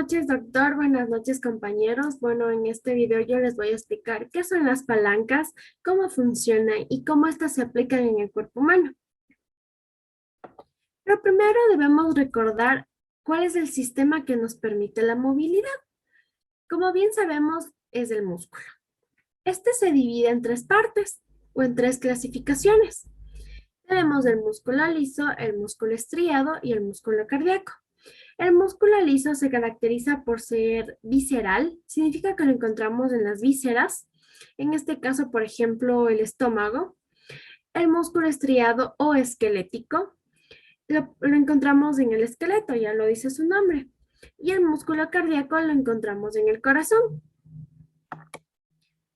noches, doctor. Buenas noches, compañeros. Bueno, en este video yo les voy a explicar qué son las palancas, cómo funcionan y cómo estas se aplican en el cuerpo humano. Pero primero debemos recordar cuál es el sistema que nos permite la movilidad. Como bien sabemos, es el músculo. Este se divide en tres partes o en tres clasificaciones. Tenemos el músculo liso, el músculo estriado y el músculo cardíaco. El músculo liso se caracteriza por ser visceral, significa que lo encontramos en las vísceras, en este caso, por ejemplo, el estómago. El músculo estriado o esquelético lo encontramos en el esqueleto, ya lo dice su nombre. Y el músculo cardíaco lo encontramos en el corazón.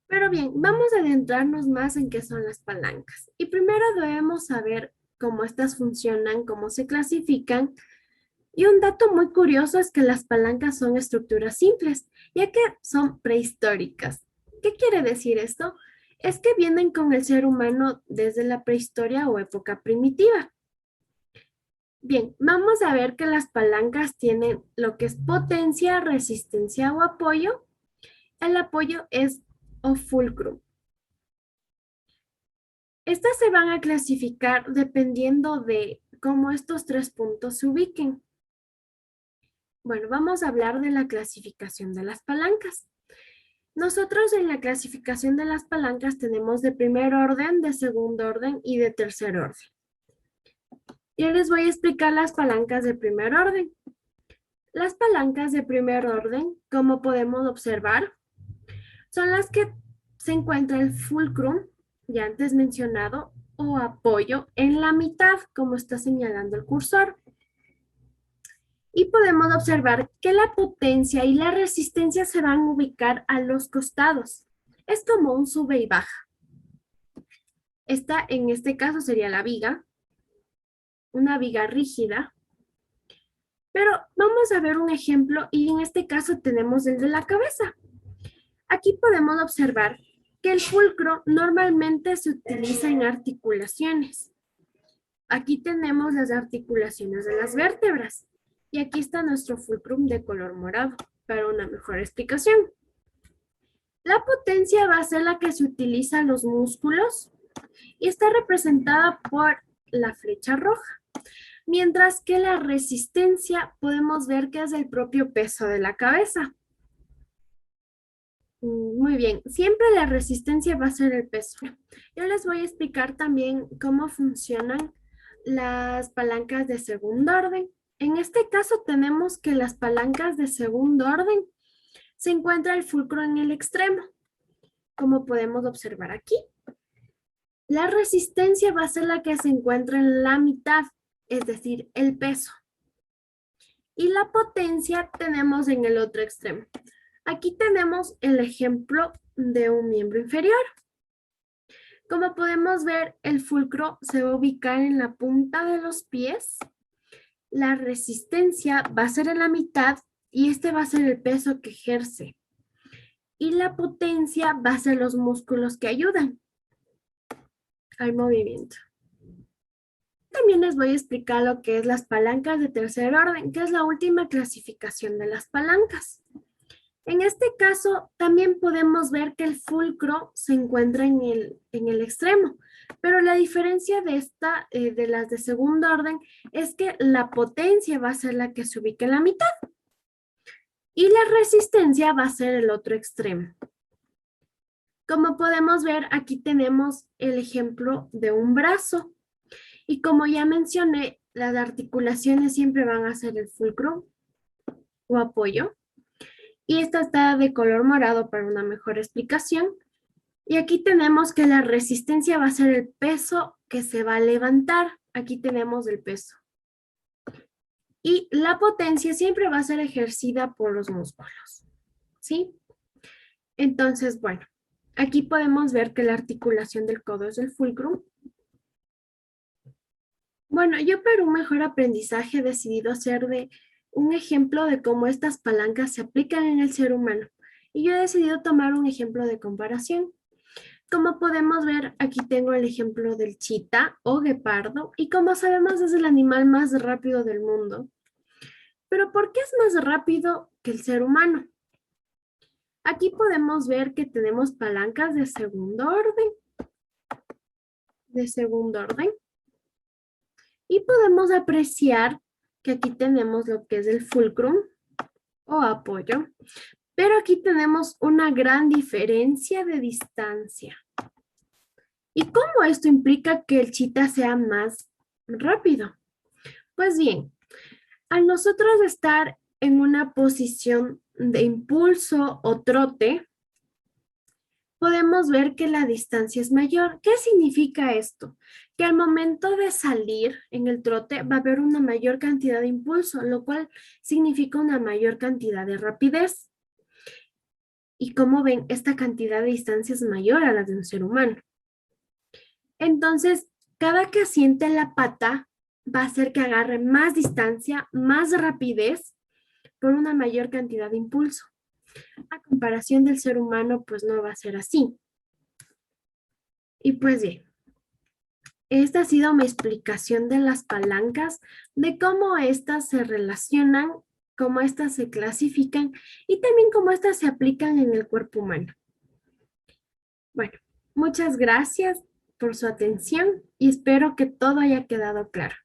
Pero bien, vamos a adentrarnos más en qué son las palancas. Y primero debemos saber cómo estas funcionan, cómo se clasifican. Y un dato muy curioso es que las palancas son estructuras simples, ya que son prehistóricas. ¿Qué quiere decir esto? Es que vienen con el ser humano desde la prehistoria o época primitiva. Bien, vamos a ver que las palancas tienen lo que es potencia, resistencia o apoyo. El apoyo es o fulcrum. Estas se van a clasificar dependiendo de cómo estos tres puntos se ubiquen. Bueno, vamos a hablar de la clasificación de las palancas. Nosotros en la clasificación de las palancas tenemos de primer orden, de segundo orden y de tercer orden. Yo les voy a explicar las palancas de primer orden. Las palancas de primer orden, como podemos observar, son las que se encuentra el fulcrum, ya antes mencionado, o apoyo en la mitad, como está señalando el cursor. Y podemos observar que la potencia y la resistencia se van a ubicar a los costados. Es como un sube y baja. Esta, en este caso, sería la viga, una viga rígida. Pero vamos a ver un ejemplo y en este caso tenemos el de la cabeza. Aquí podemos observar que el fulcro normalmente se utiliza en articulaciones. Aquí tenemos las articulaciones de las vértebras. Y aquí está nuestro fulcrum de color morado para una mejor explicación. La potencia va a ser la que se utiliza en los músculos y está representada por la flecha roja. Mientras que la resistencia podemos ver que es el propio peso de la cabeza. Muy bien, siempre la resistencia va a ser el peso. Yo les voy a explicar también cómo funcionan las palancas de segundo orden. En este caso tenemos que las palancas de segundo orden se encuentra el fulcro en el extremo, como podemos observar aquí. La resistencia va a ser la que se encuentra en la mitad, es decir, el peso. Y la potencia tenemos en el otro extremo. Aquí tenemos el ejemplo de un miembro inferior. Como podemos ver, el fulcro se va a ubicar en la punta de los pies. La resistencia va a ser en la mitad y este va a ser el peso que ejerce. Y la potencia va a ser los músculos que ayudan al movimiento. También les voy a explicar lo que es las palancas de tercer orden, que es la última clasificación de las palancas. En este caso, también podemos ver que el fulcro se encuentra en el extremo, pero la diferencia de las de segundo orden es que la potencia va a ser la que se ubica en la mitad y la resistencia va a ser el otro extremo. Como podemos ver, aquí tenemos el ejemplo de un brazo y como ya mencioné, las articulaciones siempre van a ser el fulcro o apoyo. Y esta está de color morado para una mejor explicación. Y aquí tenemos que la resistencia va a ser el peso que se va a levantar. Aquí tenemos el peso. Y la potencia siempre va a ser ejercida por los músculos. ¿Sí? Entonces, bueno, aquí podemos ver que la articulación del codo es el fulcrum. Bueno, yo para un mejor aprendizaje he decidido hacer un ejemplo de cómo estas palancas se aplican en el ser humano. Y yo he decidido tomar un ejemplo de comparación. Como podemos ver, aquí tengo el ejemplo del chita o guepardo. Y como sabemos, es el animal más rápido del mundo. Pero ¿por qué es más rápido que el ser humano. Aquí podemos ver que tenemos palancas de segundo orden, y podemos apreciar que aquí tenemos lo que es el fulcrum o apoyo, pero aquí tenemos una gran diferencia de distancia. ¿Y cómo esto implica que el chita sea más rápido? Pues bien, al nosotros estar en una posición de impulso o trote, podemos ver que la distancia es mayor. ¿Qué significa esto? Que al momento de salir en el trote va a haber una mayor cantidad de impulso, lo cual significa una mayor cantidad de rapidez. Y como ven, esta cantidad de distancia es mayor a la de un ser humano. Entonces, cada que asiente la pata va a hacer que agarre más distancia, más rapidez por una mayor cantidad de impulso. A comparación del ser humano, pues no va a ser así. Y pues bien, esta ha sido mi explicación de las palancas, de cómo éstas se relacionan, cómo éstas se clasifican y también cómo éstas se aplican en el cuerpo humano. Bueno, muchas gracias por su atención y espero que todo haya quedado claro.